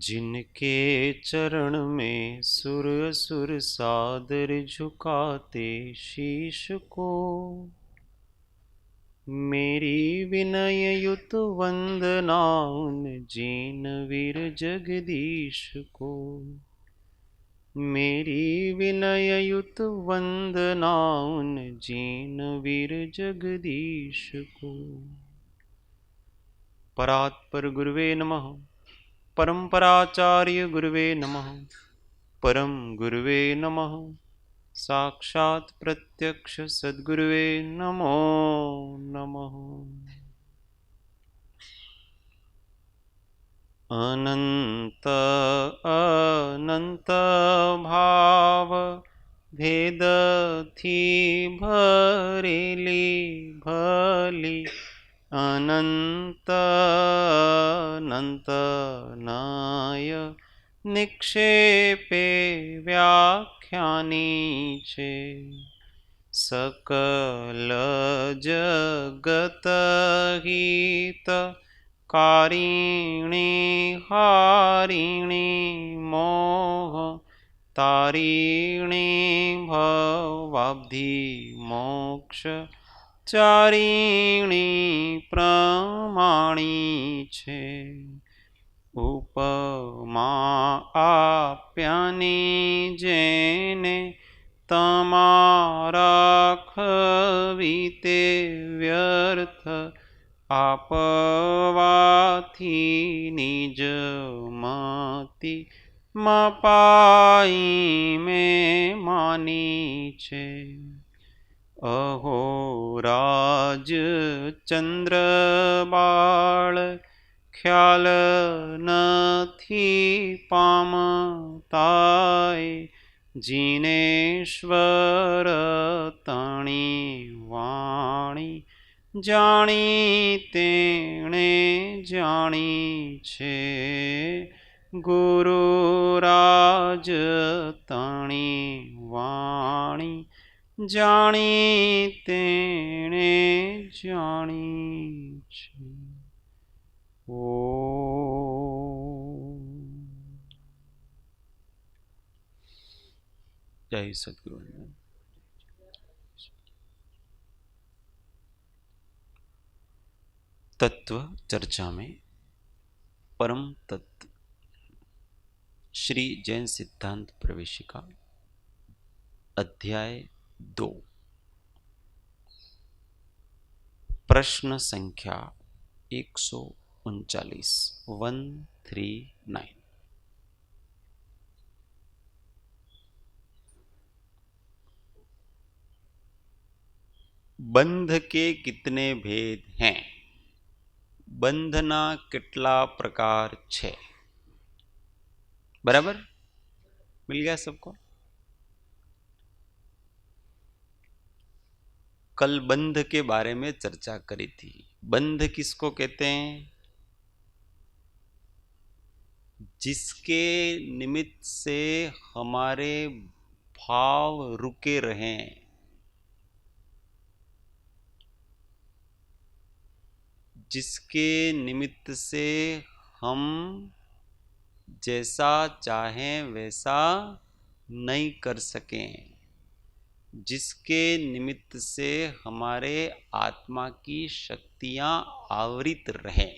जिनके चरण में सुर असुर सादर झुकाते शीश को, मेरी विनय युत वंदना उन जिनवीर जगदीश को। मेरी विनय युत वंदना उन जिनवीर जगदीश को। परात्पर गुरुवे नमः। परम्पराचार्य गुरुवे नमः। परम गुरुवे नमः। साक्षात् प्रत्यक्ष सद्गुरुवे नमो नमः। अनंत अनंत भाव भेद थी भरेली भली, अनंत अनंत नाय निक्षेपे व्याख्यानी छे। सकल जगत हित कारिणी हारिणी मोह तारिणी भवाब्धि मोक्ष चारिणी प्रमाणी छे। उपमा आप्यानी जेने तमारा खवीते व्यर्थ आपवाथी निज मति मपाई में मानी छे। अहो राज चंद्र बाळ ख्याल नथी पामताय, जिनेश्वर तणी वाणी जाणी तेणे जाणी छे। गुरुराज तणी वाणी जाणी तेणे जाणी छे। ओ जय सद्गुरु। तत्व चर्चा में परम तत्व श्री जैन सिद्धांत प्रवेशिका अध्याय 2 प्रश्न संख्या 139 139। बंध के कितने भेद हैं? बंधना कितला प्रकार छे? बराबर मिल गया सबको? कल बंध के बारे में चर्चा करी थी। बंध किसको कहते हैं? जिसके निमित्त से हमारे भाव रुके रहें, जिसके निमित्त से हम जैसा चाहें वैसा नहीं कर सकें, जिसके निमित्त से हमारे आत्मा की शक्तियां आवृत रहें।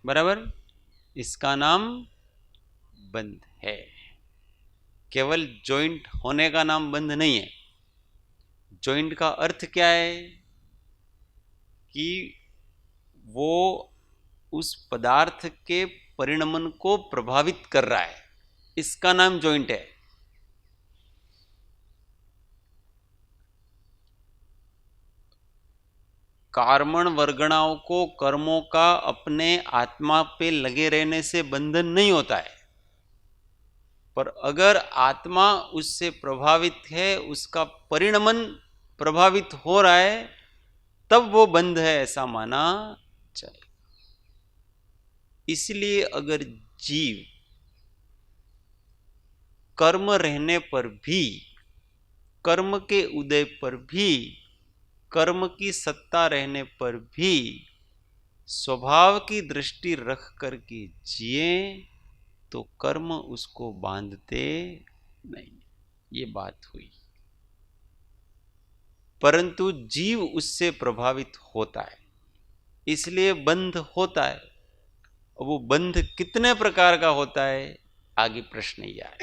बराबर, इसका नाम बंध है। केवल जॉइंट होने का नाम बंध नहीं है। जॉइंट का अर्थ क्या है? कि वो उस पदार्थ के परिणमन को प्रभावित कर रहा है, इसका नाम जॉइंट है। कार्मण वर्गणाओं को कर्मों का अपने आत्मा पे लगे रहने से बंधन नहीं होता है, पर अगर आत्मा उससे प्रभावित है, उसका परिणमन प्रभावित हो रहा है, तब वो बंध है, ऐसा माना जाए। इसलिए अगर जीव कर्म रहने पर भी, कर्म के उदय पर भी, कर्म की सत्ता रहने पर भी स्वभाव की दृष्टि रख करके जिए, तो कर्म उसको बांधते नहीं, ये बात हुई। परंतु जीव उससे प्रभावित होता है, इसलिए बंध होता है। वो बंध कितने प्रकार का होता है, आगे प्रश्न ही आए।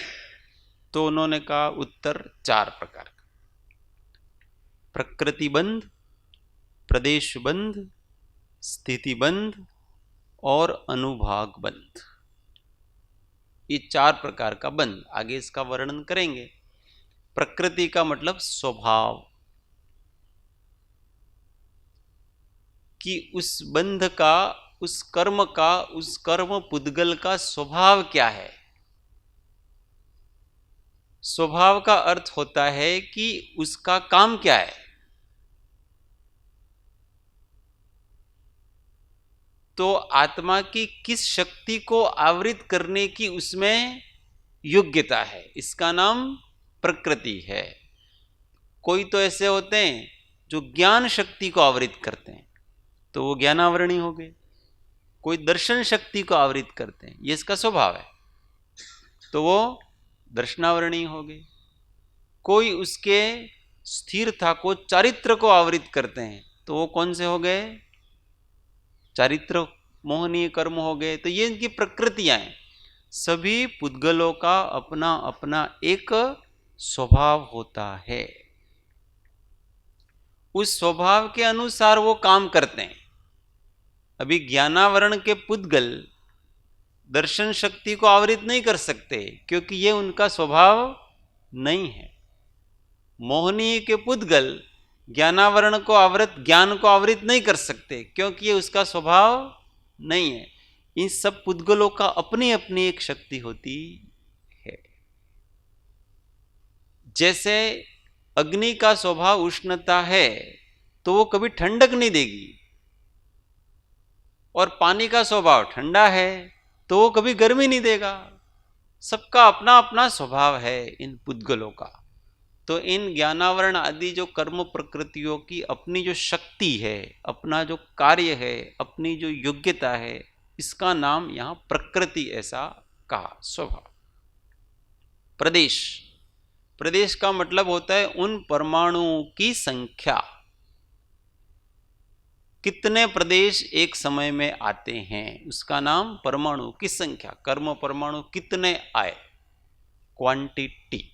तो उन्होंने कहा उत्तर 4 प्रकार का। प्रकृति बंध, प्रदेश बंध, स्थिति बंध और अनुभाग बंध। ये 4 प्रकार का बंध, आगे इसका वर्णन करेंगे। प्रकृति का मतलब स्वभाव, कि उस बंध का, उस कर्म का, उस कर्म पुद्गल का स्वभाव क्या है। स्वभाव का अर्थ होता है कि उसका काम क्या है। तो आत्मा की किस शक्ति को आवृत करने की उसमें योग्यता है, इसका नाम प्रकृति है। कोई तो ऐसे होते हैं जो ज्ञान शक्ति को आवृत करते हैं, तो वो ज्ञानावरणी हो गए। कोई दर्शन शक्ति को आवृत करते हैं, ये इसका स्वभाव है, तो वो दर्शनावरणी हो गए। कोई उसके स्थिरता को, चारित्र को आवृत करते हैं, तो वो कौन से हो गए, चारित्र मोहनीय कर्म हो गए। तो ये इनकी प्रकृतियां हैं। सभी पुद्गलों का अपना अपना एक स्वभाव होता है, उस स्वभाव के अनुसार वो काम करते हैं। अभी ज्ञानावरण के पुद्गल दर्शन शक्ति को आवृत नहीं कर सकते, क्योंकि ये उनका स्वभाव नहीं है। मोहनीय के पुद्गल ज्ञानावरण को आवृत, ज्ञान को आवृत नहीं कर सकते, क्योंकि ये उसका स्वभाव नहीं है। इन सब पुद्गलों का अपनी अपनी एक शक्ति होती है। जैसे अग्नि का स्वभाव उष्णता है, तो वो कभी ठंडक नहीं देगी, और पानी का स्वभाव ठंडा है, तो वो कभी गर्मी नहीं देगा। सबका अपना अपना स्वभाव है इन पुद्गलों का। तो इन ज्ञानावरण आदि जो कर्म प्रकृतियों की अपनी जो शक्ति है, अपना जो कार्य है, अपनी जो योग्यता है, इसका नाम यहां प्रकृति ऐसा कहा, स्वभाव। प्रदेश, प्रदेश का मतलब होता है उन परमाणुओं की संख्या, कितने प्रदेश एक समय में आते हैं, उसका नाम परमाणु की संख्या। कर्म परमाणु कितने आए, क्वांटिटी।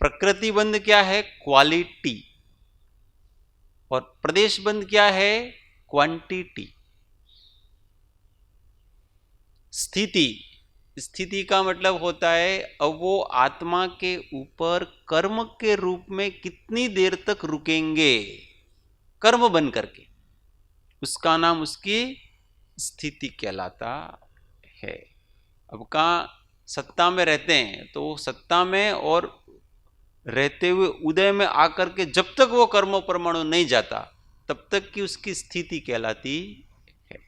प्रकृति बंध क्या है, क्वालिटी। और प्रदेश बंध क्या है, क्वांटिटी। स्थिति, स्थिति का मतलब होता है अब वो आत्मा के ऊपर कर्म के रूप में कितनी देर तक रुकेंगे, कर्म बन करके, उसका नाम उसकी स्थिति कहलाता है। अब कहाँ सत्ता में रहते हैं, तो वो सत्ता में और रहते हुए उदय में आकर के जब तक वो कर्म परमाणु नहीं जाता, तब तक की उसकी स्थिति कहलाती है।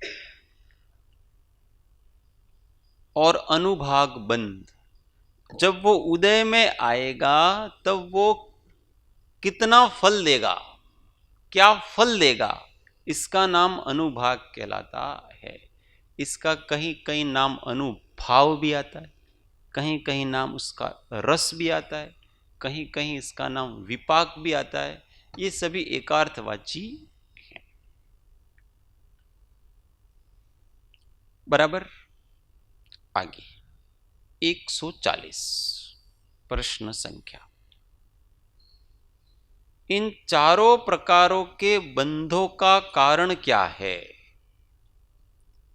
और अनुभाग बंध, जब वो उदय में आएगा तब वो कितना फल देगा, क्या फल देगा, इसका नाम अनुभाग कहलाता है। इसका कहीं कहीं नाम अनुभाव भी आता है, कहीं कहीं नाम उसका रस भी आता है, कहीं कहीं इसका नाम विपाक भी आता है। ये सभी एकार्थवाची हैं। बराबर। आगे 140 प्रश्न संख्या। इन चारों प्रकारों के बंधों का कारण क्या है।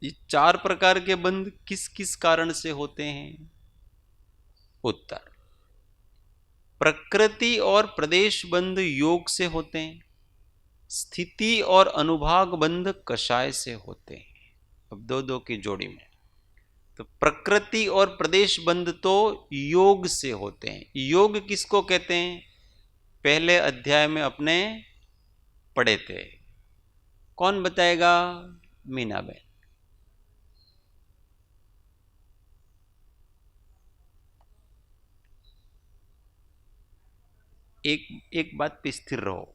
ये 4 प्रकार के बंध किस किस कारण से होते हैं। उत्तर, प्रकृति और प्रदेश बंध योग से होते हैं, स्थिति और अनुभाग बंध कषाय से होते हैं। अब दो दो की जोड़ी में, तो प्रकृति और प्रदेश बंध तो योग से होते हैं। योग किसको कहते हैं, पहले अध्याय में अपने पढ़े थे, कौन बताएगा, मीना बहन। एक बात पे स्थिर रहो,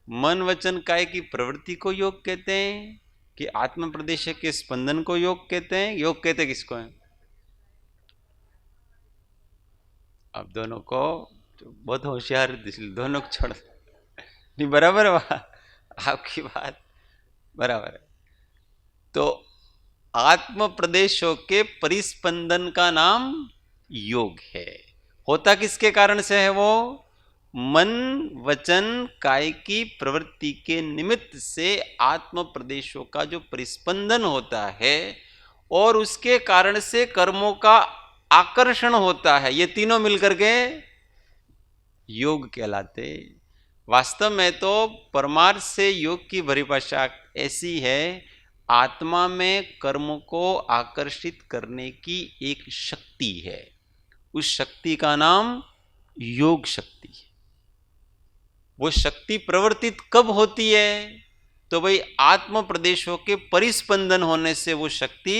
मन वचन काय की प्रवृत्ति को योग कहते हैं, कि आत्म प्रदेश के स्पंदन को योग कहते हैं, योग कहते किसको हैं? अब दोनों को बहुत होशियार, दोनों को छोड़ नहीं, बराबर है आपकी बात, बराबर है। तो आत्म प्रदेशों के परिस्पंदन का नाम योग है। होता किसके कारण से है? वो मन वचन काय की प्रवृत्ति के निमित्त से आत्म प्रदेशों का जो परिस्पंदन होता है और उसके कारण से कर्मों का आकर्षण होता है, ये तीनों मिलकर के योग कहलाते। वास्तव में तो परमार्थ से योग की परिभाषा ऐसी है, आत्मा में कर्म को आकर्षित करने की एक शक्ति है, उस शक्ति का नाम योग शक्ति है। वो शक्ति प्रवर्तित कब होती है? तो भाई आत्म प्रदेशों के परिस्पंदन होने से वो शक्ति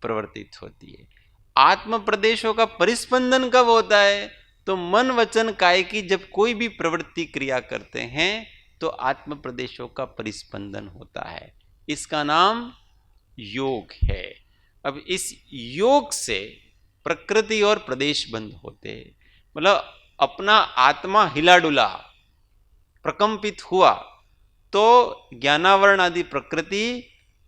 प्रवर्तित होती है। आत्म प्रदेशों का परिस्पंदन कब होता है? तो मन वचन काय की जब कोई भी प्रवृत्ति क्रिया करते हैं तो आत्म प्रदेशों का परिस्पंदन होता है, इसका नाम योग है। अब इस योग से प्रकृति और प्रदेश बंद होते, मतलब अपना आत्मा हिला डुला प्रकंपित हुआ तो ज्ञानावरण आदि प्रकृति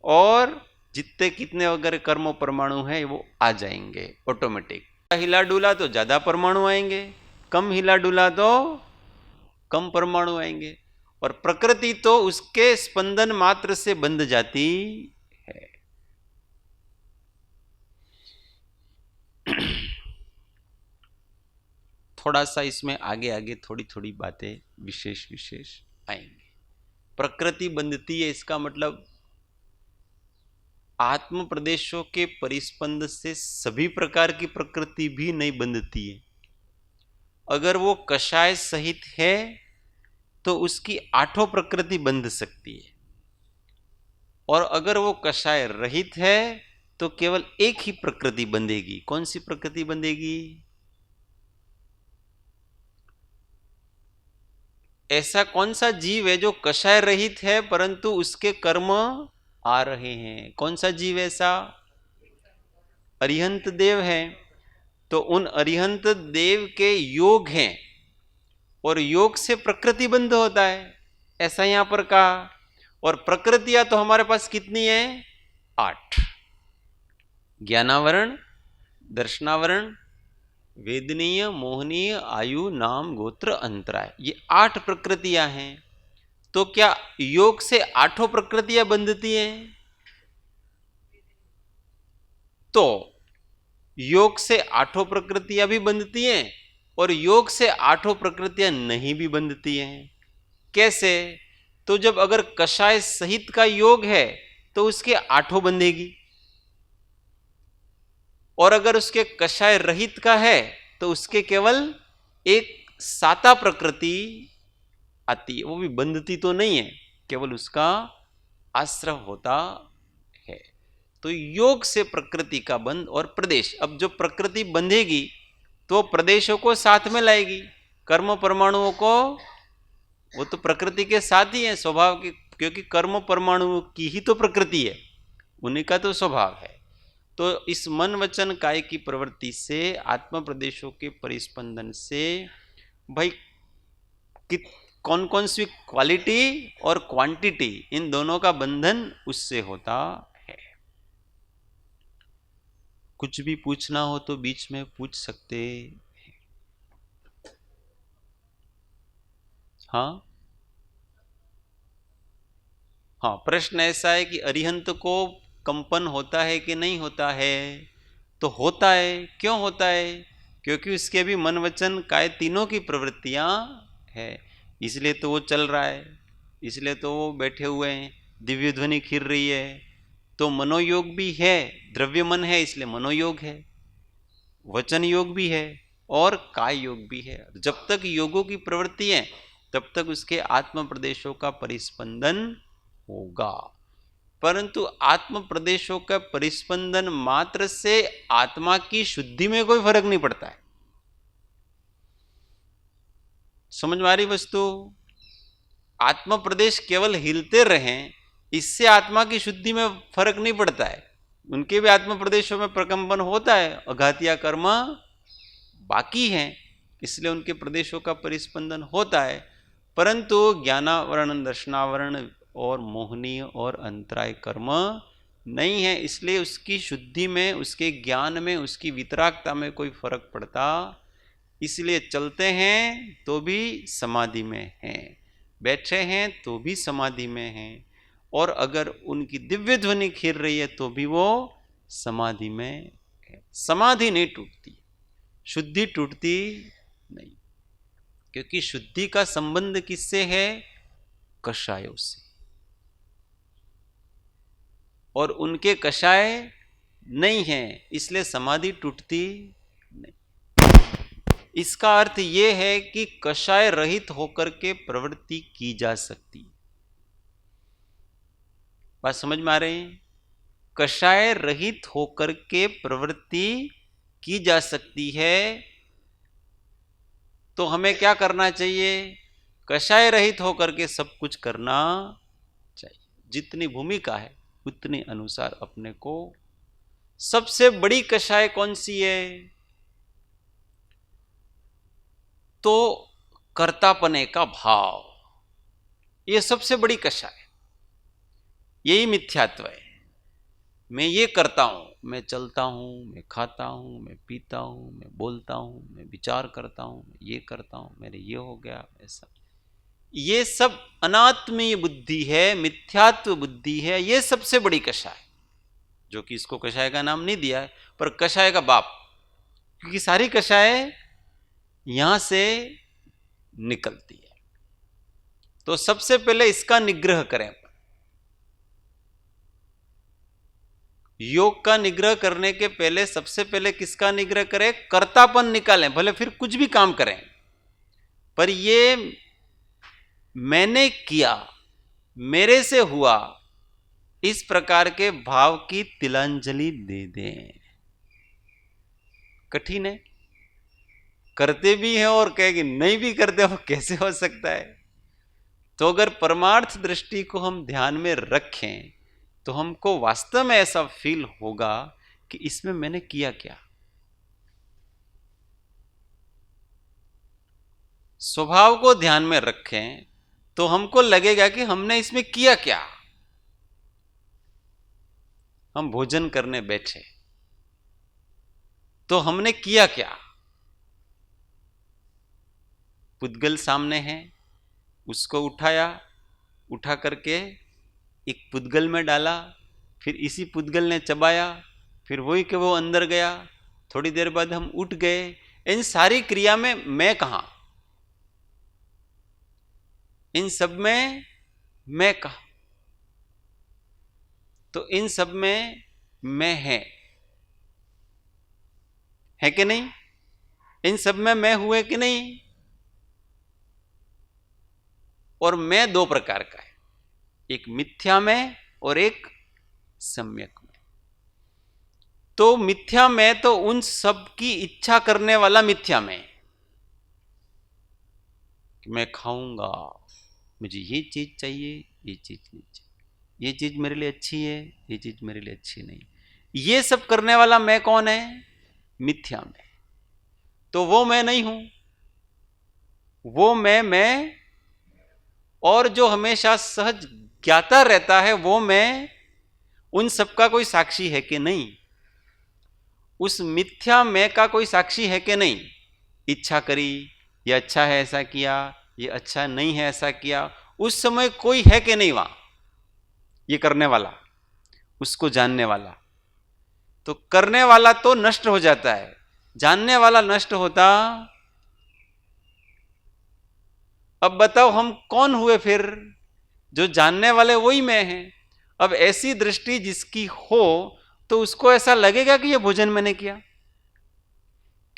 और जितने कितने वगैरह कर्म परमाणु है वो आ जाएंगे ऑटोमेटिक। हिला डुला तो ज्यादा परमाणु आएंगे, कम हिला डुला तो कम परमाणु आएंगे, और प्रकृति तो उसके स्पंदन मात्र से बंध जाती है। थोड़ा सा इसमें आगे आगे थोड़ी थोड़ी बातें विशेष विशेष आएंगी। प्रकृति बंधती है, इसका मतलब आत्म प्रदेशों के परिस्पंद से सभी प्रकार की प्रकृति भी नहीं बंधती है। अगर वो कषाय सहित है तो उसकी 8 प्रकृति बंध सकती है, और अगर वो कषाय रहित है तो केवल एक ही प्रकृति बंधेगी। कौन सी प्रकृति बंधेगी? ऐसा कौन सा जीव है जो कषाय रहित है परंतु उसके कर्म आ रहे हैं? कौन सा जीव ऐसा? अरिहंत देव है। तो उन अरिहंत देव के योग हैं और योग से प्रकृति बंध होता है, ऐसा यहां पर कहा। और प्रकृतियां तो हमारे पास कितनी है? 8। ज्ञानावरण, दर्शनावरण, वेदनीय, मोहनीय, आयु, नाम, गोत्र, अंतराय, ये 8 प्रकृतियां हैं। तो क्या योग से 8 प्रकृतियां बंधती हैं? तो योग से 8 प्रकृतियां भी बंधती हैं और योग से 8 प्रकृतियां नहीं भी बंधती हैं। कैसे? तो जब अगर कषाय सहित का योग है तो उसके 8 बंधेगी, और अगर उसके कषाय रहित का है तो उसके केवल एक 7 प्रकृति आती है, वो भी बंधती तो नहीं है, केवल उसका आश्रय होता है। तो योग से प्रकृति का बंध और प्रदेश। अब जो प्रकृति बंधेगी तो प्रदेशों को साथ में लाएगी, कर्म परमाणुओं को, वो तो प्रकृति के साथ ही है स्वभाव की, क्योंकि कर्म परमाणुओं की ही तो प्रकृति है, उन्हीं का तो स्वभाव है। तो इस मन वचन काय की प्रवृत्ति से, आत्म प्रदेशों के परिस्पंदन से भाई कौन कौन सी क्वालिटी और क्वांटिटी, इन दोनों का बंधन उससे होता है। कुछ भी पूछना हो तो बीच में पूछ सकते। हाँ हाँ, प्रश्न ऐसा है कि अरिहंत को कंपन होता है कि नहीं होता है? तो होता है। क्यों होता है? क्योंकि उसके भी मन वचन काय तीनों की प्रवृत्तियां है, इसलिए तो वो चल रहा है, इसलिए तो वो बैठे हुए हैं, दिव्य ध्वनि खिर रही है। तो मनोयोग भी है, द्रव्य मन है इसलिए मनोयोग है, वचन योग भी है और काय योग भी है। जब तक योगों की प्रवृत्ति है तब तक उसके आत्म प्रदेशों का परिस्पंदन होगा। परंतु आत्म प्रदेशों का परिस्पंदन मात्र से आत्मा की शुद्धि में कोई फर्क नहीं पड़ता है। समझ में आ रही वस्तु? आत्म प्रदेश केवल हिलते रहें इससे आत्मा की शुद्धि में फर्क नहीं पड़ता है। उनके भी आत्म प्रदेशों में प्रकंपन होता है, अघातिया कर्म बाकी हैं, इसलिए उनके प्रदेशों का परिस्पंदन होता है, परंतु ज्ञानावरण, दर्शनावरण और मोहनीय और अंतराय कर्म नहीं है, इसलिए उसकी शुद्धि में, उसके ज्ञान में, उसकी वितरागता में कोई फर्क पड़ता। इसलिए चलते हैं तो भी समाधि में हैं, बैठे हैं तो भी समाधि में हैं, और अगर उनकी दिव्य ध्वनि खिल रही है तो भी वो समाधि में है। समाधि नहीं टूटती, शुद्धि टूटती नहीं, क्योंकि शुद्धि का संबंध किससे है? कषायों से, और उनके कषाय नहीं है, इसलिए समाधि टूटती नहीं। इसका अर्थ यह है कि कषाय रहित होकर के प्रवृत्ति की जा सकती। बात समझ में आ रही है? कषाय रहित होकर के प्रवृत्ति की जा सकती है, तो हमें क्या करना चाहिए? कषाय रहित होकर के सब कुछ करना चाहिए। जितनी भूमिका है उतने अनुसार अपने को। सबसे बड़ी कषाय कौन सी है? तो कर्तापने का भाव, यह सबसे बड़ी कषाय, यही मिथ्यात्व है। मैं ये करता हूं, मैं चलता हूं, मैं खाता हूं, मैं पीता हूं, मैं बोलता हूं, मैं विचार करता हूं, मैं ये करता हूं, मेरे ये हो गया ऐसा। ये सब अनात्मीय बुद्धि है, मिथ्यात्व बुद्धि है, ये सबसे बड़ी कषाय, जो कि इसको कषाय का नाम नहीं दिया है, पर कषाय का बाप, क्योंकि सारी कषाय यहां से निकलती है। तो सबसे पहले इसका निग्रह करें। योग का निग्रह करने के पहले सबसे पहले किसका निग्रह करें? कर्तापन निकालें, भले फिर कुछ भी काम करें, पर ये मैंने किया, मेरे से हुआ, इस प्रकार के भाव की तिलांजलि दे दें। कठिन है, करते भी हैं और कहेंगे नहीं भी करते हो, कैसे हो सकता है? तो अगर परमार्थ दृष्टि को हम ध्यान में रखें तो हमको वास्तव में ऐसा फील होगा कि इसमें मैंने किया क्या। स्वभाव को ध्यान में रखें तो हमको लगेगा कि हमने इसमें किया क्या। हम भोजन करने बैठे तो हमने किया क्या? पुद्गल सामने है, उसको उठाया, उठा करके एक पुद्गल में डाला, फिर इसी पुद्गल ने चबाया, फिर वही के वो अंदर गया, थोड़ी देर बाद हम उठ गए। इन सारी क्रिया में मैं कहां? इन सब में मैं कहां? तो इन सब में मैं है कि नहीं? इन सब में मैं हुए कि नहीं? और मैं दो प्रकार का है, एक मिथ्या में और एक सम्यक में। तो मिथ्या में तो उन सब की इच्छा करने वाला मिथ्या में, कि मैं खाऊंगा, मुझे ये चीज चाहिए, ये चीज नहीं चाहिए, ये चीज मेरे लिए अच्छी है, ये चीज मेरे लिए अच्छी नहीं, ये सब करने वाला मैं कौन है? मिथ्या में। तो वो मैं नहीं हूं, वो मैं और जो हमेशा सहज ज्ञाता रहता है वो मैं, उन सबका कोई साक्षी है कि नहीं? उस मिथ्या मैं का कोई साक्षी है कि नहीं? इच्छा करी, ये अच्छा है ऐसा किया, ये अच्छा नहीं है ऐसा किया, उस समय कोई है कि नहीं वहां? ये करने वाला, उसको जानने वाला। तो करने वाला तो नष्ट हो जाता है, जानने वाला नष्ट होता। अब बताओ हम कौन हुए फिर? जो जानने वाले वही मैं हैं। अब ऐसी दृष्टि जिसकी हो तो उसको ऐसा लगेगा कि यह भोजन मैंने किया,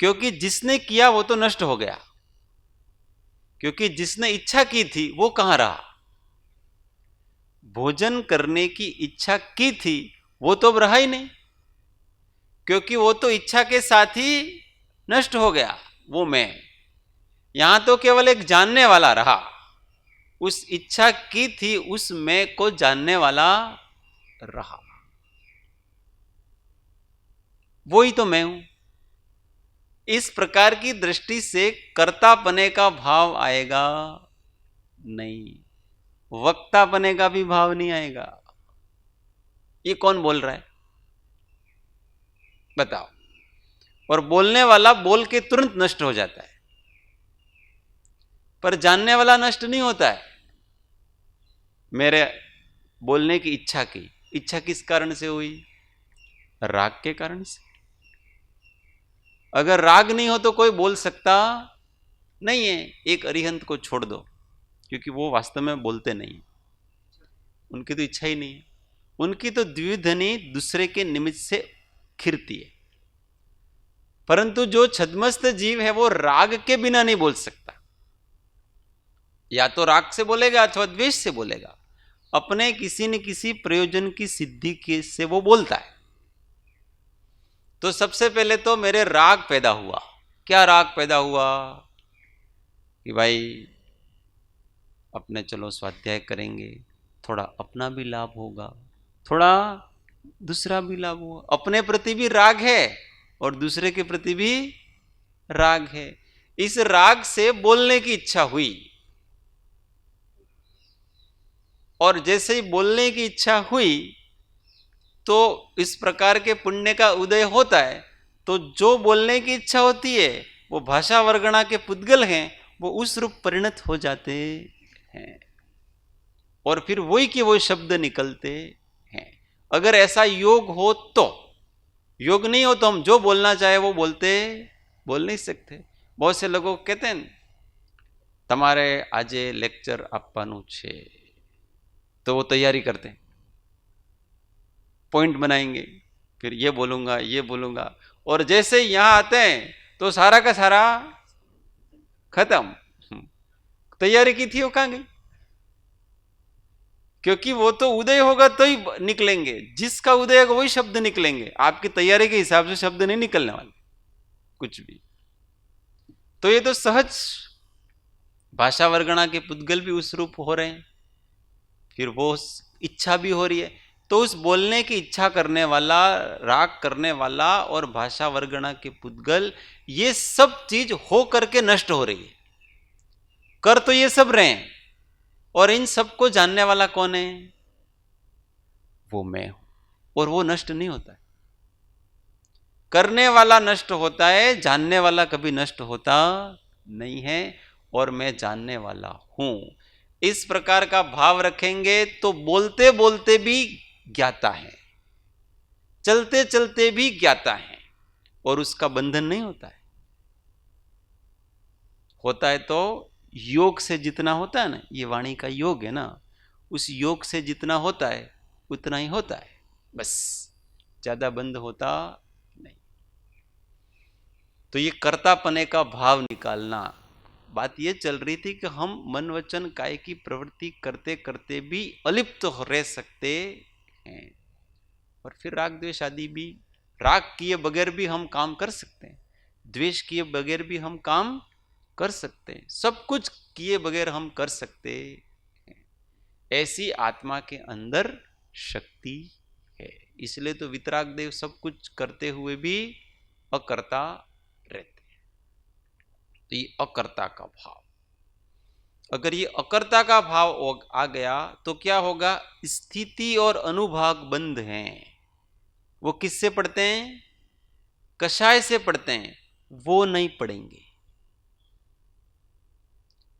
क्योंकि जिसने किया वो तो नष्ट हो गया, क्योंकि जिसने इच्छा की थी वो कहां रहा? भोजन करने की इच्छा की थी वो तो अब रहा ही नहीं, क्योंकि वो तो इच्छा के साथ ही नष्ट हो गया वो मैं। यहां तो केवल एक जानने वाला रहा, उस इच्छा की थी, उस मैं को जानने वाला रहा, वो ही तो मैं हूं। इस प्रकार की दृष्टि से कर्तापने का भाव आएगा नहीं, वक्तापने का भी भाव नहीं आएगा। ये कौन बोल रहा है बताओ? और बोलने वाला बोल के तुरंत नष्ट हो जाता है, पर जानने वाला नष्ट नहीं होता है। मेरे बोलने की इच्छा किस कारण से हुई? राग के कारण से। अगर राग नहीं हो तो कोई बोल सकता नहीं है। एक अरिहंत को छोड़ दो, क्योंकि वो वास्तव में बोलते नहीं, उनकी तो इच्छा ही नहीं है। उनकी तो द्विध्वनि दूसरे के निमित्त से खिरती है। परंतु जो छद्मस्त जीव है वो राग के बिना नहीं बोल सकता। या तो राग से बोलेगा अथवा द्वेष से बोलेगा। अपने किसी न किसी प्रयोजन की सिद्धि के से वो बोलता है। तो सबसे पहले तो मेरे राग पैदा हुआ। क्या राग पैदा हुआ? कि भाई अपने चलो स्वाध्याय करेंगे, थोड़ा अपना भी लाभ होगा, थोड़ा दूसरा भी लाभ होगा। अपने प्रति भी राग है और दूसरे के प्रति भी राग है। इस राग से बोलने की इच्छा हुई, और जैसे ही बोलने की इच्छा हुई तो इस प्रकार के पुण्य का उदय होता है। तो जो बोलने की इच्छा होती है वो भाषा वर्गणा के पुद्गल हैं, वो उस रूप परिणत हो जाते हैं और फिर वही के वो शब्द निकलते हैं। अगर ऐसा योग हो तो, योग नहीं हो तो हम जो बोलना चाहे वो बोल नहीं सकते। बहुत से लोगों कहते हैं તમારે આજે લેક્ચર આપવાનું છે, तो वो तैयारी करते हैं, पॉइंट बनाएंगे, फिर ये बोलूंगा, और जैसे यहां आते हैं तो सारा का सारा खत्म। तैयारी की थी वो कहां गई? क्योंकि वो तो उदय होगा तो ही निकलेंगे, जिसका उदय होगा वही शब्द निकलेंगे। आपकी तैयारी के हिसाब से शब्द नहीं निकलने वाले कुछ भी। तो ये तो सहज भाषा वर्गणा के पुद्गल भी उस रूप हो रहे हैं, फिर वो इच्छा भी हो रही है। तो उस बोलने की इच्छा करने वाला, राग करने वाला और भाषा वर्गणा के पुद्गल, ये सब चीज हो करके नष्ट हो रही है। कर तो ये सब रहे हैं, और इन सबको जानने वाला कौन है? वो मैं हूं, और वो नष्ट नहीं होता है। करने वाला नष्ट होता है, जानने वाला कभी नष्ट होता नहीं है, और मैं जानने वाला हूं। इस प्रकार का भाव रखेंगे तो बोलते बोलते भी ज्ञाता है, चलते चलते भी ज्ञाता है, और उसका बंधन नहीं होता है। होता है तो योग से जितना होता है ना, ये वाणी का योग है ना, उस योग से जितना होता है उतना ही होता है, बस ज्यादा बंद होता नहीं। तो ये कर्तापने का भाव निकालना। बात ये चल रही थी कि हम मन वचन काय की प्रवृत्ति करते करते भी अलिप्त रह सकते हैं, और फिर राग द्वेष आदि भी, राग किए बगैर भी हम काम कर सकते हैं, द्वेष किए बगैर भी हम काम कर सकते हैं, सब कुछ किए बगैर हम कर सकते हैं। ऐसी आत्मा के अंदर शक्ति है। इसलिए तो वितराग देव सब कुछ करते हुए भी अकर्ता रहते हैं। तो ये अकर्ता का भाव, अगर ये अकर्ता का भाव आ गया तो क्या होगा? स्थिति और अनुभाग बंध हैं। वो किससे पढ़ते हैं? कषाय से पढ़ते हैं, वो नहीं पढ़ेंगे।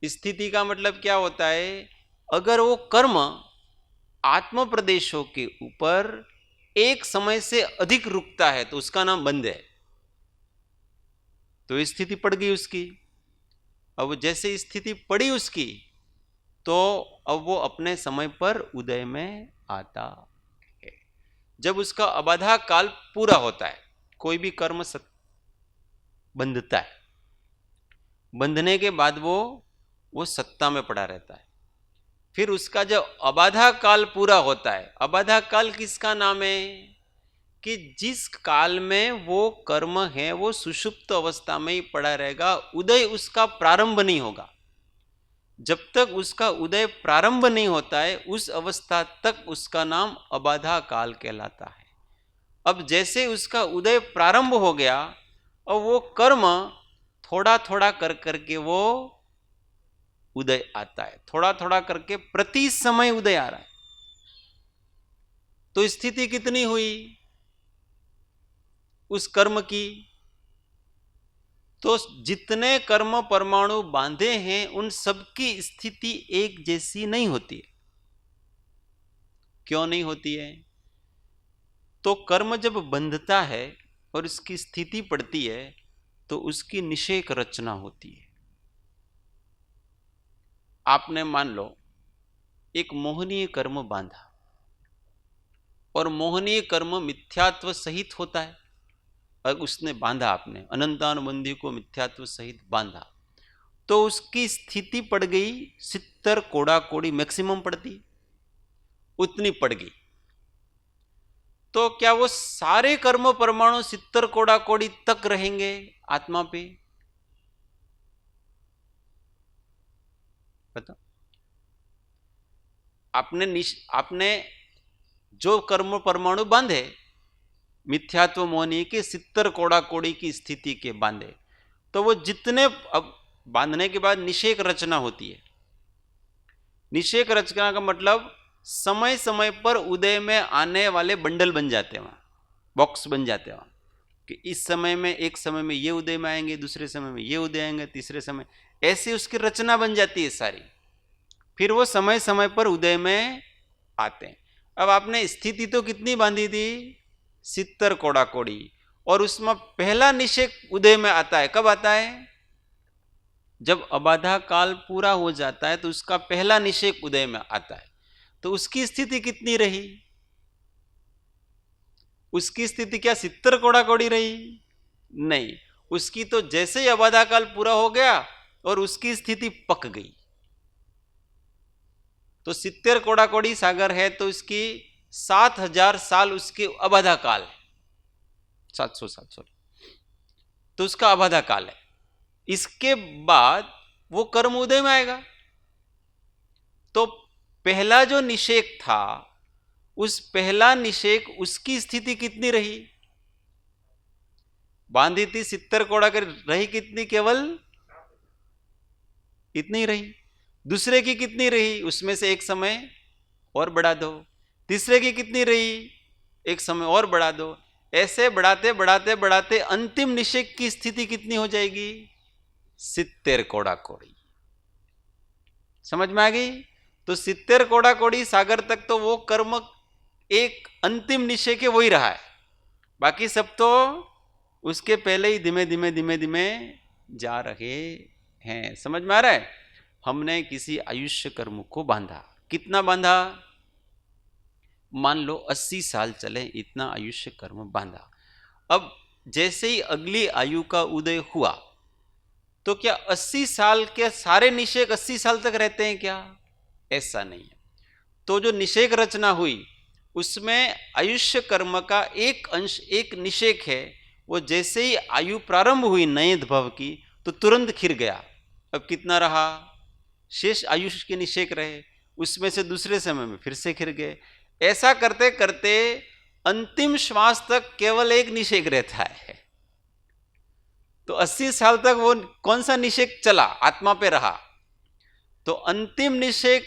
स्थिति का मतलब क्या होता है? अगर वो कर्म आत्म प्रदेशों के ऊपर एक समय से अधिक रुकता है तो उसका नाम बंध है। तो स्थिति पड़ गई उसकी। अब जैसे स्थिति पड़ी उसकी, तो अब वो अपने समय पर उदय में आता है। जब उसका अबाधा काल पूरा होता है, कोई भी कर्म बंधता है, बंधने के बाद वो सत्ता में पड़ा रहता है। फिर उसका जब अबाधा काल पूरा होता है, अबाधा काल किसका नाम है? कि जिस काल में वो कर्म है वो सुषुप्त अवस्था में ही पड़ा रहेगा, उदय उसका प्रारंभ नहीं होगा। जब तक उसका उदय प्रारंभ नहीं होता है उस अवस्था तक उसका नाम अबाधा काल कहलाता है। अब जैसे उसका उदय प्रारंभ हो गया और वो कर्म थोड़ा थोड़ा कर करके वो उदय आता है, थोड़ा थोड़ा करके प्रति समय उदय आ रहा है। तो स्थिति कितनी हुई उस कर्म की? तो जितने कर्म परमाणु बांधे हैं उन सबकी स्थिति एक जैसी नहीं होती है। क्यों नहीं होती है? तो कर्म जब बंधता है और इसकी स्थिति पड़ती है तो उसकी निषेक रचना होती है। आपने मान लो एक मोहनीय कर्म बांधा और मोहनीय कर्म मिथ्यात्व सहित होता है, और उसने बांधा, आपने अनंतानुबंधी को मिथ्यात्व सहित बांधा, तो उसकी स्थिति पड़ गई 70 कोड़ा कोड़ी, मैक्सिमम पड़ती उतनी पड़ गई। तो क्या वो सारे कर्म परमाणु 70 कोड़ा कोड़ी तक रहेंगे आत्मा पे? बताओ। आपने जो कर्म परमाणु बांधे मिथ्यात्व मोहनी के 70 कोड़ा कोड़ी की स्थिति के बांधे, तो वो जितने, अब बांधने के बाद निषेक रचना होती है। निषेक रचना का मतलब समय समय पर उदय में आने वाले बंडल बन जाते हैं, वहां बॉक्स बन जाते हैं वहां, कि इस समय में, एक समय में ये उदय में आएंगे, दूसरे समय में ये उदय आएंगे, तीसरे समय, ऐसी उसकी रचना बन जाती है सारी। फिर वो समय समय पर उदय में आते हैं। अब आपने स्थिति तो कितनी बांधी थी? 70 कोड़ा कोड़ी, और उसमें पहला निषेक उदय में आता है। कब आता है? जब अबाधा काल पूरा हो जाता है तो उसका पहला निषेक उदय में आता है। तो उसकी स्थिति कितनी रही? उसकी स्थिति क्या 70 कोड़ा कोड़ी रही? नहीं, उसकी तो जैसे ही अबाधा काल पूरा हो गया और उसकी स्थिति पक गई। तो 70 कोड़ा कोड़ी सागर है तो इसकी 7000 साल उसके अबाधा काल है, 700 तो उसका अबाधा काल है। इसके बाद वो कर्म उदय में आएगा। तो पहला जो निषेक था, उस पहला निषेक, उसकी स्थिति कितनी रही? बांधी थी 70 कोड़ा कर, रही कितनी? केवल इतनी रही। दूसरे की कितनी रही? उसमें से एक समय और बढ़ा दो। तीसरे की कितनी रही? एक समय और बढ़ा दो। ऐसे बढ़ाते बढ़ाते बढ़ाते अंतिम निषेक की स्थिति कितनी हो जाएगी? 70 कोड़ा कोड़ी। समझ में आ गई? तो 70 कोड़ा कोड़ी सागर तक तो वो कर्म एक अंतिम निषेक है, वही रहा है। बाकी सब तो उसके पहले ही धीमे धीमे धीमे धीमे जा रहे हैं। समझ में आ रहा है? हमने किसी आयुष्य कर्म को बांधा। कितना बांधा? मान लो 80 साल चले, इतना आयुष्य कर्म बांधा। अब जैसे ही अगली आयु का उदय हुआ तो क्या 80 साल के सारे निषेक 80 साल तक रहते हैं क्या? ऐसा नहीं है। तो जो निषेक रचना हुई उसमें आयुष्य कर्म का एक अंश, एक निषेक है, वो जैसे ही आयु प्रारंभ हुई नए भव की तो तुरंत खिर गया। अब कितना रहा? शेष आयुष्य के निषेक रहे, उसमें से दूसरे समय में फिर से खिर गए। ऐसा करते करते अंतिम श्वास तक केवल एक निषेक रहता है। तो 80 साल तक वो कौन सा निषेक चला? आत्मा पे रहा। तो अंतिम निषेक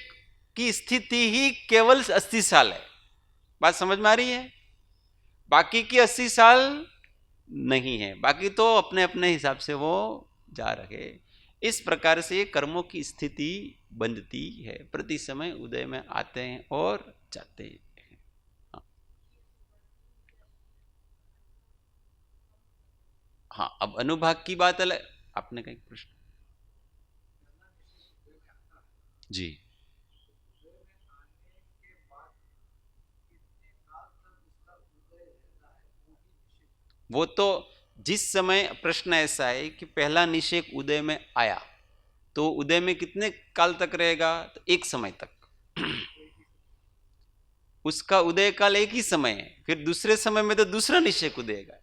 की स्थिति ही केवल 80 साल है। बात समझ में आ रही है? बाकी की 80 साल नहीं है, बाकी तो अपने अपने हिसाब से वो जा रहे। इस प्रकार से कर्मों की स्थिति बनती है, प्रति समय उदय में आते हैं और जाते हैं। हाँ, अब अनुभाग की बात अलग। आपने कहीं प्रश्न? जी, वो तो जिस समय, प्रश्न ऐसा है कि पहला निषेक उदय में आया तो उदय में कितने काल तक रहेगा? तो एक समय तक। उसका उदय काल एक ही समय है। फिर दूसरे समय में तो दूसरा निषेक उदयगा,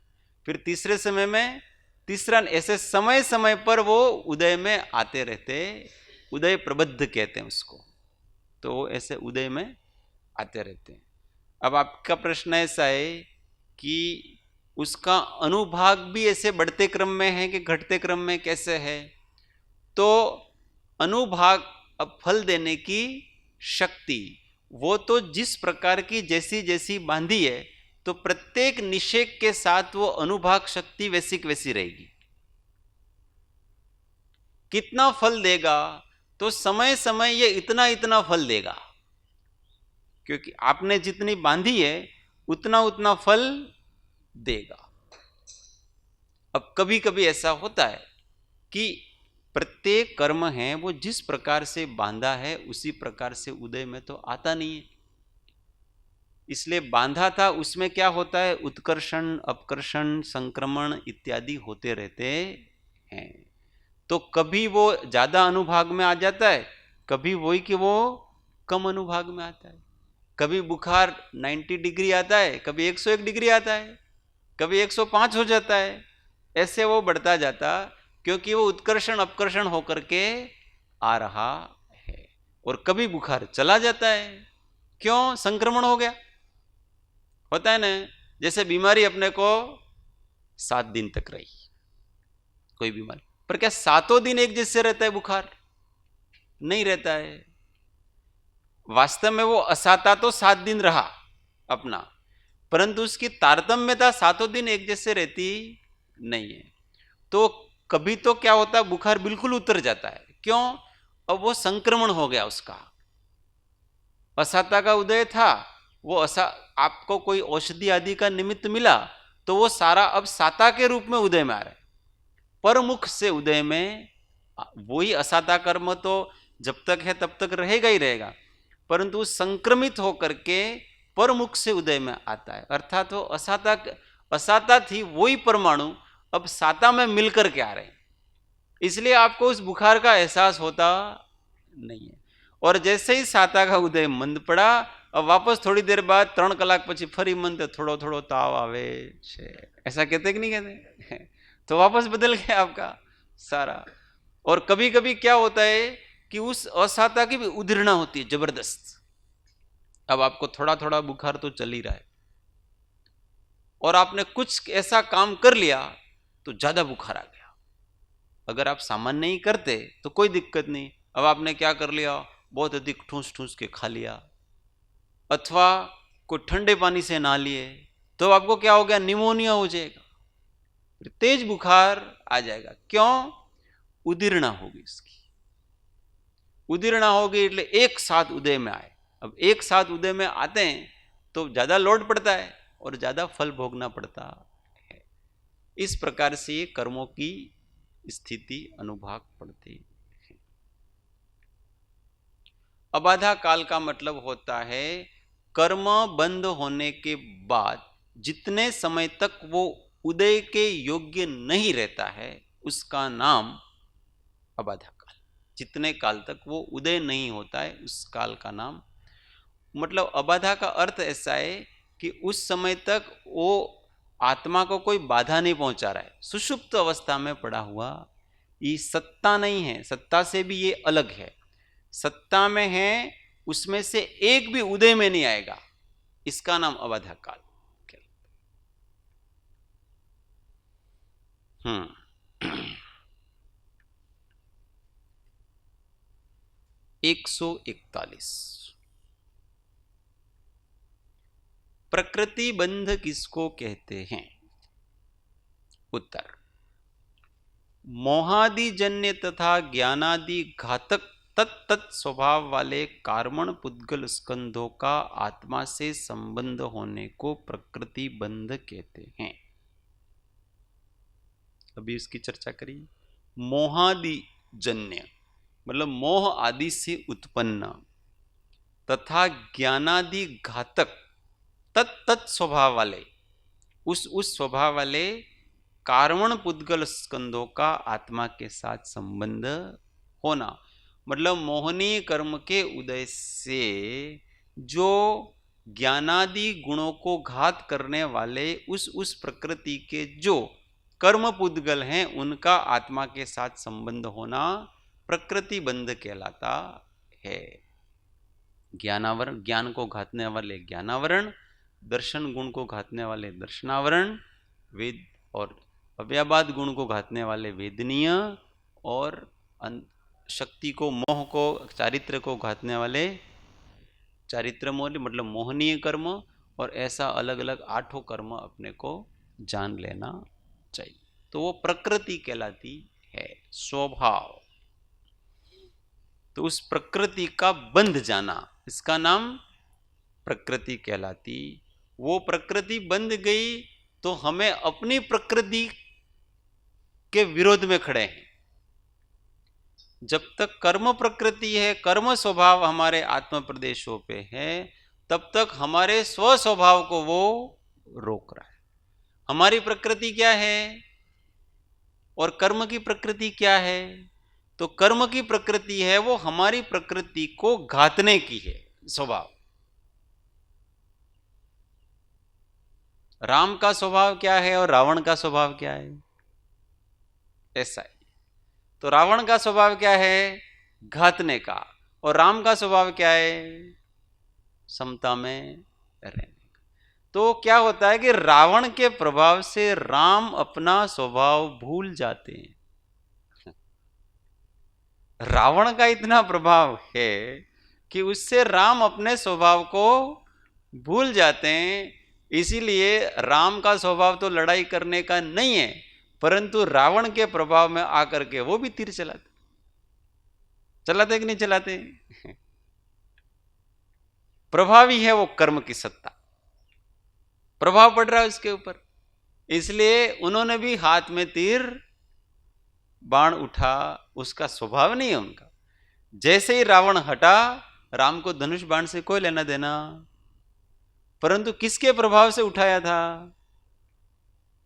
फिर तीसरे समय में तीसरा। ऐसे समय समय पर वो उदय में आते रहते उदय प्रबद्ध कहते हैं उसको, तो वो ऐसे उदय में आते रहते हैं। अब आपका प्रश्न ऐसा है कि उसका अनुभाग भी ऐसे बढ़ते क्रम में है कि घटते क्रम में, कैसे है? तो अनुभाग, अब फल देने की शक्ति वो तो जिस प्रकार की जैसी जैसी बांधी है, तो प्रत्येक निषेक के साथ वो अनुभाग शक्ति वैसी की वैसी रहेगी। कितना फल देगा? तो समय समय ये इतना इतना फल देगा, क्योंकि आपने जितनी बांधी है उतना उतना फल देगा। अब कभी कभी ऐसा होता है कि प्रत्येक कर्म है वो जिस प्रकार से बांधा है उसी प्रकार से उदय में तो आता नहीं है। इसलिए बांधा था उसमें क्या होता है, उत्कर्षण, अपकर्षण, संक्रमण इत्यादि होते रहते हैं। तो कभी वो ज्यादा अनुभाग में आ जाता है, कभी वही कि वो कम अनुभाग में आता है। कभी बुखार 90 डिग्री आता है, कभी 101 डिग्री आता है, कभी 105 हो जाता है। ऐसे वो बढ़ता जाता, क्योंकि वो उत्कर्षण अपकर्षण होकर के आ रहा है। और कभी बुखार चला जाता है, क्यों? संक्रमण हो गया। होता है ना, जैसे बीमारी अपने को 7 दिन तक रही, कोई बीमारी, पर क्या 7 दिन एक जैसे रहता है बुखार? नहीं रहता है। वास्तव में वो असाता तो 7 दिन रहा अपना, परंतु उसकी तारतम्यता 7 दिन एक जैसे रहती नहीं है। तो कभी तो क्या होता है, बुखार बिल्कुल उतर जाता है। क्यों? अब वो संक्रमण हो गया उसका। असाता का उदय था, वो आपको कोई औषधि आदि का निमित्त मिला, तो वो सारा अब साता के रूप में उदय में आ रहा है। परमुख से उदय में वही असाता कर्म तो जब तक है तब तक रहेगा ही रहेगा, परंतु संक्रमित होकर के परमुख से उदय में आता है। अर्थात वो असाता थी वही परमाणु अब साता में मिलकर के आ रहे हैं, इसलिए आपको उस बुखार का एहसास होता नहीं है। और जैसे ही साता का उदय मंद पड़ा, अब वापस थोड़ी देर बाद 3 કલાક પછી ફરી મંદ थोड़ो थोड़ो ताव आवे छे, ऐसा कहते कि नहीं कहते? तो वापस बदल गया आपका सारा। और कभी कभी क्या होता है कि उस असाता की भी उधरणा होती है जबरदस्त। अब आपको थोड़ा थोड़ा बुखार तो चल ही रहा है, और आपने कुछ ऐसा काम कर लिया तो ज्यादा बुखार आ गया। अगर आप सामान्य नहीं करते तो कोई दिक्कत नहीं। अब आपने क्या कर लिया, बहुत अधिक ठूस ठूस के खा लिया, अथवा कोई ठंडे पानी से नहा लिए, तो आपको क्या हो गया, निमोनिया हो जाएगा, तेज बुखार आ जाएगा। क्यों? उदीर्णा होगी इसकी। उदीर्णा होगी એટલે एक साथ उदय में आए। अब एक साथ उदय में आते हैं तो ज्यादा लोड पड़ता है और ज्यादा फल भोगना पड़ता है। इस प्रकार से ये कर्मों की स्थिति अनुभाग पड़ती है। अबाधा काल का मतलब होता है कर्म बंद होने के बाद जितने समय तक वो उदय के योग्य नहीं रहता है उसका नाम अबाधा काल। जितने काल तक वो उदय नहीं होता है उस काल का नाम, मतलब अबाधा का अर्थ ऐसा है कि उस समय तक वो आत्मा को कोई बाधा नहीं पहुंचा रहा है, सुषुप्त अवस्था में पड़ा हुआ। ये सत्ता नहीं है, सत्ता से भी ये अलग है। सत्ता में है, उसमें से एक भी उदय में नहीं आएगा, इसका नाम अबाधा काल। 141 प्रकृति बंध किसको कहते हैं? उत्तर, मोहादि जन्य तथा ज्ञानादि घातक तत्त स्वभाव वाले कार्मण पुद्गल स्कंधों का आत्मा से संबंध होने को प्रकृति बंध कहते हैं। अभी इसकी चर्चा करिए। मोहादि जन्य मतलब मोह आदि से उत्पन्न, तथा ज्ञानादि घातक तत्त स्वभाव वाले, उस स्वभाव वाले कार्मण पुद्गल स्कंधों का आत्मा के साथ संबंध होना, मतलब मोहनीय कर्म के उदय से जो ज्ञानादि गुणों को घात करने वाले उस प्रकृति के जो कर्म पुद्गल हैं उनका आत्मा के साथ संबंध होना प्रकृति बंध कहलाता है। ज्ञानावरण, ज्ञान को घातने वाले ज्ञानावरण, दर्शन गुण को घातने वाले दर्शनावरण, वेद और अव्याबाद गुण को घातने वाले वेदनीय, और शक्ति को, मोह को, चारित्र को घातने वाले चारित्र मोह, मतलब मोहनीय कर्म। और ऐसा अलग अलग 8 कर्म अपने को जान लेना चाहिए। तो वो प्रकृति कहलाती है, स्वभाव। तो उस प्रकृति का बंध जाना, इसका नाम प्रकृति कहलाती। वो प्रकृति बंध गई तो हमें अपनी प्रकृति के विरोध में खड़े हैं। जब तक कर्म प्रकृति है, कर्म स्वभाव हमारे आत्म प्रदेशों पे है, तब तक हमारे स्व स्वभाव को वो रोक रहा है। हमारी प्रकृति क्या है और कर्म की प्रकृति क्या है? तो कर्म की प्रकृति है वो हमारी प्रकृति को घातने की है स्वभाव। राम का स्वभाव क्या है और रावण का स्वभाव क्या है? ऐसा है। तो रावण का स्वभाव क्या है? घातने का। और राम का स्वभाव क्या है? समता में रहने का। तो क्या होता है कि रावण के प्रभाव से राम अपना स्वभाव भूल जाते हैं। रावण का इतना प्रभाव है कि उससे राम अपने स्वभाव को भूल जाते हैं। इसीलिए राम का स्वभाव तो लड़ाई करने का नहीं है, परंतु रावण के प्रभाव में आकर के वो भी तीर चलाते कि नहीं चलाते? प्रभावी है वो कर्म की सत्ता, प्रभाव पड़ रहा है उसके ऊपर। इसलिए उन्होंने भी हाथ में तीर बाण उठा, उसका स्वभाव नहीं है उनका। जैसे ही रावण हटा, राम को धनुष बाण से कोई लेना देना, परंतु किसके प्रभाव से उठाया था?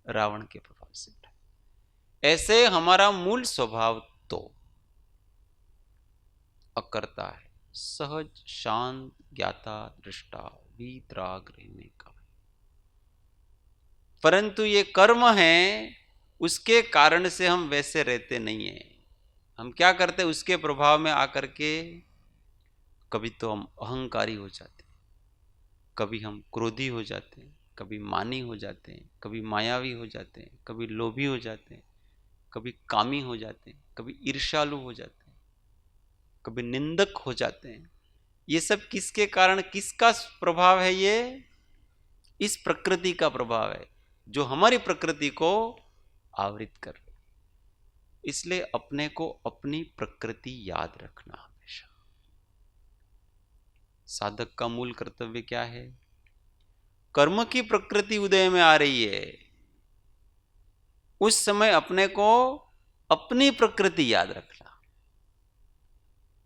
रावण के प्रभाव से उठाया। ऐसे हमारा मूल स्वभाव तो अकर्ता है, सहज शांत ज्ञाता दृष्टा वीतराग रहने का। परंतु ये कर्म है, उसके कारण से हम वैसे रहते नहीं हैं। हम क्या करते? उसके प्रभाव में आकर के कभी तो हम अहंकारी हो जाते हैं, कभी हम क्रोधी हो जाते हैं, कभी मानी हो जाते हैं, कभी मायावी हो जाते हैं, कभी लोभी हो जाते हैं, कभी कामी हो जाते हैं, कभी ईर्ष्यालु हो जाते हैं, कभी निंदक हो जाते हैं। ये सब किसके कारण, किसका प्रभाव है? ये इस प्रकृति का प्रभाव है जो हमारी प्रकृति को आवृत कर रही। इसलिए अपने को अपनी प्रकृति याद रखना हमेशा। साधक का मूल कर्तव्य क्या है? कर्म की प्रकृति उदय में आ रही है, उस समय अपने को अपनी प्रकृति याद रखना।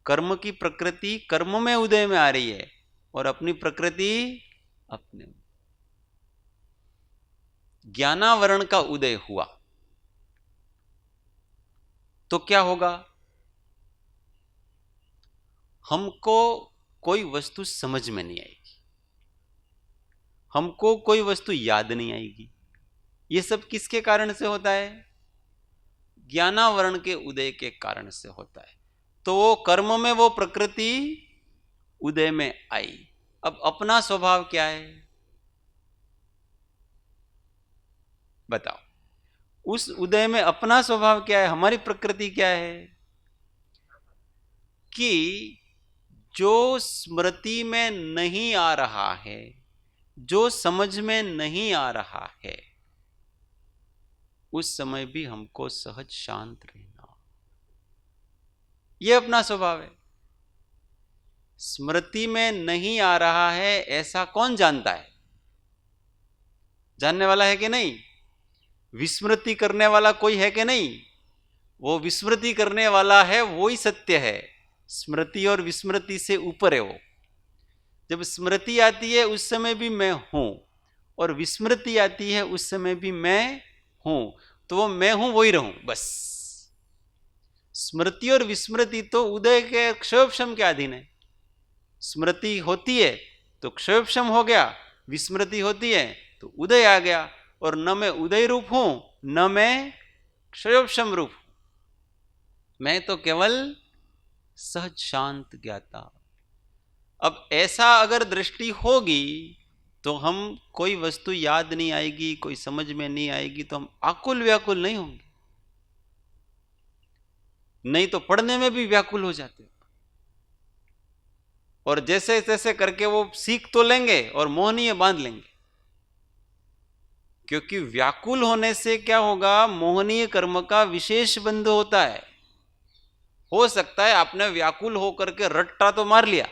कर्म की प्रकृति कर्म में उदय में आ रही है और अपनी प्रकृति अपने। ज्ञानावरण का उदय हुआ तो क्या होगा? हमको कोई वस्तु समझ में नहीं आएगी, हमको कोई वस्तु याद नहीं आएगी। ये सब किसके कारण से होता है? ज्ञानावरण के उदय के कारण से होता है। तो वो कर्म में वो प्रकृति उदय में आई। अब अपना स्वभाव क्या है बताओ? उस उदय में अपना स्वभाव क्या है? हमारी प्रकृति क्या है? कि जो स्मृति में नहीं आ रहा है, जो समझ में नहीं आ रहा है, उस समय भी हमको सहज शांत रहना, यह अपना स्वभाव है। स्मृति में नहीं आ रहा है ऐसा कौन जानता है? जानने वाला है कि नहीं? विस्मृति करने वाला कोई है कि नहीं? वो विस्मृति करने वाला है, वो ही सत्य है। स्मृति और विस्मृति से ऊपर है वो। जब स्मृति आती है उस समय भी मैं हूं, और विस्मृति आती है उस समय भी मैं हूं। तो वो मैं हूं वही रहूं बस। स्मृति और विस्मृति तो उदय के क्षयोपशम के अधीन है। स्मृति होती है तो क्षयोपशम हो गया, विस्मृति होती है तो उदय आ गया। और न मैं उदय रूप हूं, न मैं क्षयोपशम रूप हूं। मैं तो केवल सहज शांत ज्ञाता। अब ऐसा अगर दृष्टि होगी तो हम कोई वस्तु याद नहीं आएगी, कोई समझ में नहीं आएगी, तो हम आकुल व्याकुल नहीं होंगे। नहीं तो पढ़ने में भी व्याकुल हो जाते, और जैसे तैसे करके वो सीख तो लेंगे और मोहनीय बांध लेंगे। क्योंकि व्याकुल होने से क्या होगा, मोहनीय कर्म का विशेष बंध होता है। हो सकता है आपने व्याकुल होकर के रट्टा तो मार लिया,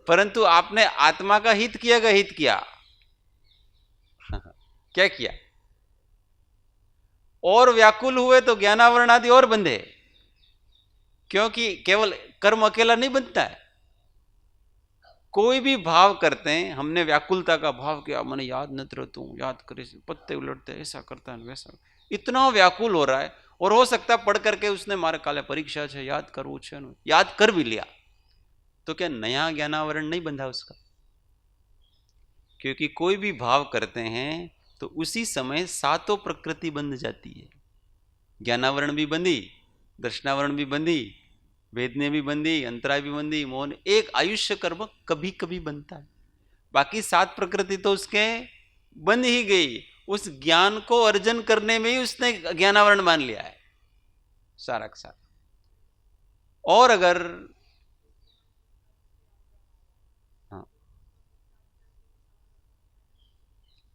परंतु आपने आत्मा का हित किया का हित किया क्या किया? और व्याकुल हुए तो ज्ञानावरण आदि और बंधे, क्योंकि केवल कर्म अकेला नहीं बनता है। कोई भी भाव करते हैं, हमने व्याकुलता का भाव किया, मैंने याद न रहता हूं, याद करे पत्ते उलटते, ऐसा करता है वैसा, इतना व्याकुल हो रहा है। और हो सकता है पढ़ करके उसने मारे काले परीक्षा है याद करવું છે, याद कर भी लिया, तो क्या नया ज्ञानावरण नहीं बंधा उसका? क्योंकि कोई भी भाव करते हैं तो उसी समय सातों प्रकृति बंध जाती है। ज्ञानावरण भी बंधी, दर्शनावरण भी बंधी, वेदने भी बंधी, अंतराय भी बंधी, मौन, एक आयुष्य कर्म कभी कभी बनता है। बाकी सात प्रकृति तो उसके बंध ही गई। उस ज्ञान को अर्जन करने में ही उसने ज्ञानावरण मान लिया है सारा का सारा। और अगर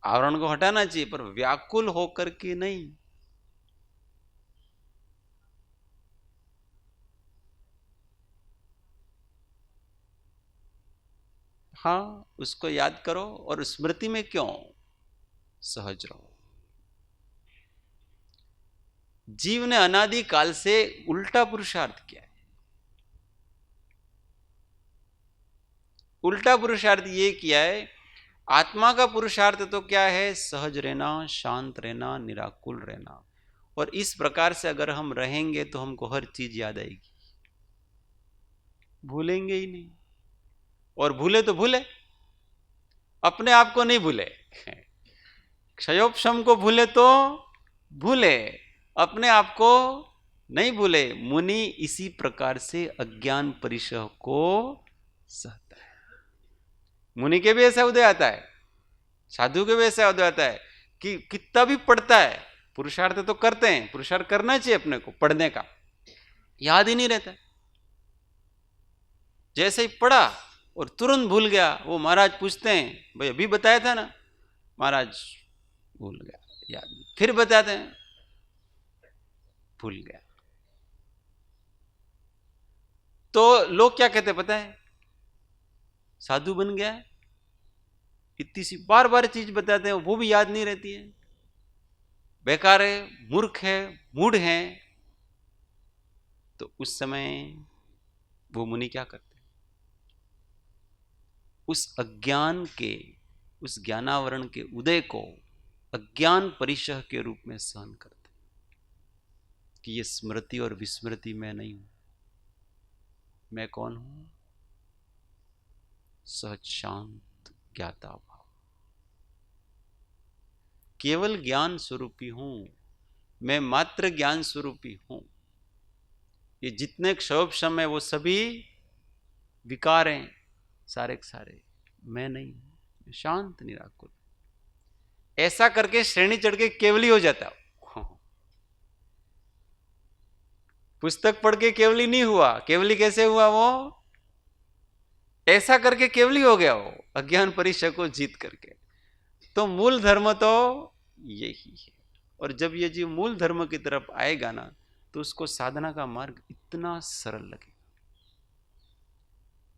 आवरण को हटाना चाहिए, पर व्याकुल होकर के नहीं। हाँ, उसको याद करो और स्मृति में क्यों, सहज रहो। जीव ने अनादि काल से उल्टा पुरुषार्थ किया है। उल्टा पुरुषार्थ ये किया है, आत्मा का पुरुषार्थ तो क्या है, सहज रहना, शांत रहना, निराकुल रहना। और इस प्रकार से अगर हम रहेंगे तो हमको हर चीज याद आएगी, भूलेंगे ही नहीं। और भूले तो भूले, अपने आप को नहीं भूले। क्षयोपशम को भूले तो भूले, अपने आप को नहीं भूले। मुनि इसी प्रकार से अज्ञान परिशह को सहता है। मुनि के भी ऐसा उदय आता है, साधु के भी ऐसा उदय आता है कि कितना भी पढ़ता है, पुरुषार्थ तो करते हैं, पुरुषार्थ करना चाहिए अपने को, पढ़ने का याद ही नहीं रहता। जैसे ही पढ़ा और तुरंत भूल गया। वो महाराज पूछते हैं, भाई अभी बताया था ना, महाराज भूल गया, याद नहीं। फिर बताते हैं, भूल गया। तो लोग क्या कहते पता है, साधु बन गया है, इतनी सी बार बार चीज बताते हैं, वो भी याद नहीं रहती है, बेकार है, मूर्ख है, मूढ़ है। तो उस समय वो मुनि क्या करते, उस अज्ञान के, उस ज्ञानावरण के उदय को अज्ञान परिशह के रूप में सहन करते कि ये स्मृति और विस्मृति मैं नहीं हूं। मैं कौन हूं, सहज शांत ज्ञाता भाव, केवल ज्ञान स्वरूपी हूं मैं, मात्र ज्ञान स्वरूपी हूं। ये जितने क्षोभक्षम है वो सभी विकार हैं, सारे के सारे, मैं नहीं हूं, शांत निराकुल। ऐसा करके श्रेणी चढ़ के केवली हो जाता। पुस्तक पढ़ के केवली नहीं हुआ। केवली कैसे हुआ वो, ऐसा करके केवली हो गया वो, अज्ञान परिचय को जीत करके। तो मूल धर्म तो यही है। और जब ये जीव मूल धर्म की तरफ आएगा ना, तो उसको साधना का मार्ग इतना सरल लगेगा।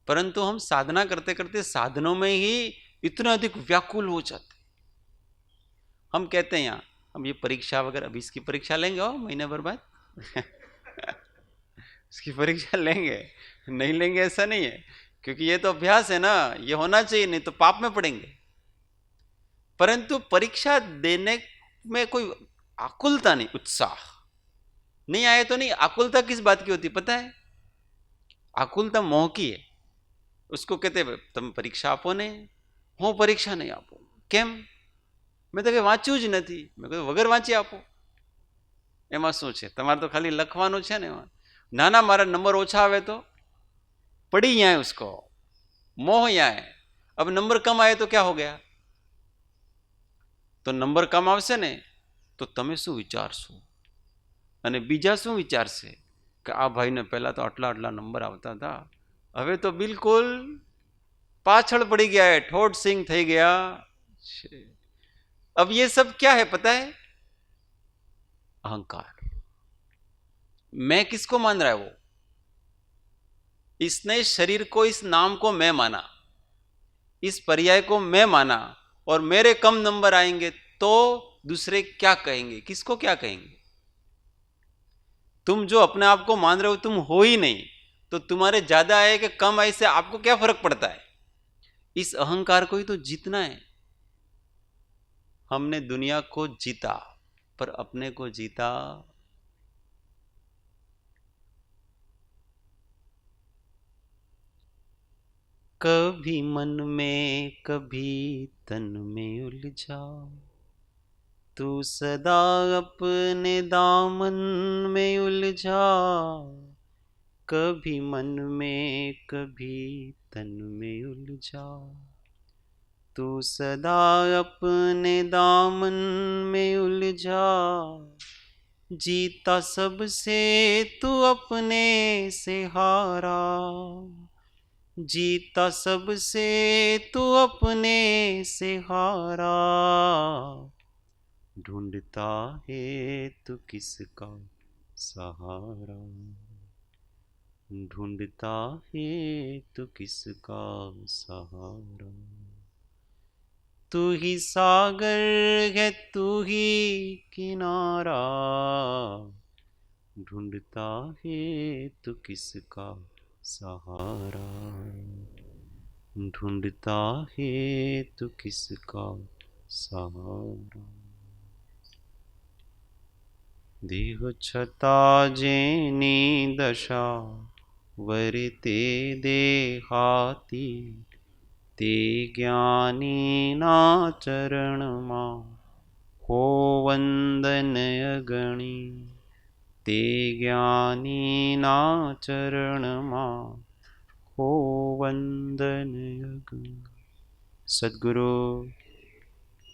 परंतु हम साधना करते करते साधनों में ही इतना अधिक व्याकुल हो जाते। हम कहते हैं यहाँ हम ये परीक्षा वगैरह, अभी इसकी परीक्षा लेंगे और महीने भर बाद इसकी परीक्षा लेंगे, नहीं लेंगे ऐसा नहीं है, क्योंकि ये तो अभ्यास है ना, ये होना चाहिए, नहीं तो पाप में पड़ेंगे। परंतु परीक्षा देने में कोई आकुलता नहीं, उत्साह नहीं आए तो नहीं। आकुलता किस बात की होती पता है, आकुलता मोह की है। उसको कहते તમે પરીક્ષા આપો ને, હું પરીક્ષા નહીં આપું, કેમ? મેં તો કે વાંચ્યું જ નથી। મેં કહ્યું વગર વાંચી આપો। એમાં શું છે? તમારે તો ખાલી લખવાનું છે ને એમાં. ના ના, મારા નંબર ઓછા આવે તો पड़ी यहाँ है उसको, मोह यहाँ है. अब नंबर कम आए तो क्या हो गया? तो नंबर कम આવશે ને તો તમે શું વિચારશો અને બીજા શું વિચારશે કે આ ભાઈને પહેલા તો આટલા આટલા નંબર આવતા હતા, હવે તો બિલકુલ પાછળ પડી गया है, ठोट सिंह થઈ गया. अब ये सब क्या है पता है? अहंकार. मैं किसको मान रहा है वो? इसने शरीर को, इस नाम को मैं माना, इस पर्याय को मैं माना, और मेरे कम नंबर आएंगे तो दूसरे क्या कहेंगे, किसको क्या कहेंगे? तुम जो अपने आप को मान रहे हो तुम हो ही नहीं, तो तुम्हारे ज्यादा आए कि कम आए से आपको क्या फर्क पड़ता है? इस अहंकार को ही तो जीतना है. हमने दुनिया को जीता पर अपने को जीता. कभी मन में कभी तन में उलझा, तू सदा अपने दामन में उलझा. कभी मन में कभी तन में उलझा, तू सदा अपने दामन में उलझा. जीता सबसे तू अपने से हारा, जीता सबसे तू अपने से हारा. ढूंढता है तू किसका सहारा, ढूंढता है तू किसका सहारा. तू ही सागर है तू ही किनारा, ढूंढता है तू किसका सहारा, ढूंढता है तू किसका सहारा. देह छता जेनी दशा वरते देहाती, ते ज्ञानी ना चरण मा हो वंदन अगणी. ते ज्ञानी ना चरण मा हो वंदन अगणी. सद्गुरु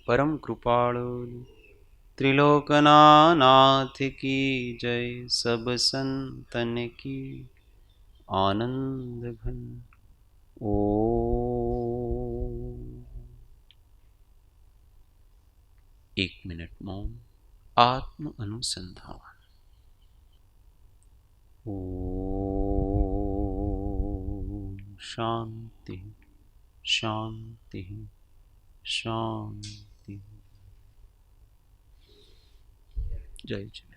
परम कृपाळु त्रिलोकनाथ की जय. सब संतन की आनंद घन. ओ 1 मिनट मौन, आत्म अनुसंधान. ओ शांति शांति शांति. जय जय.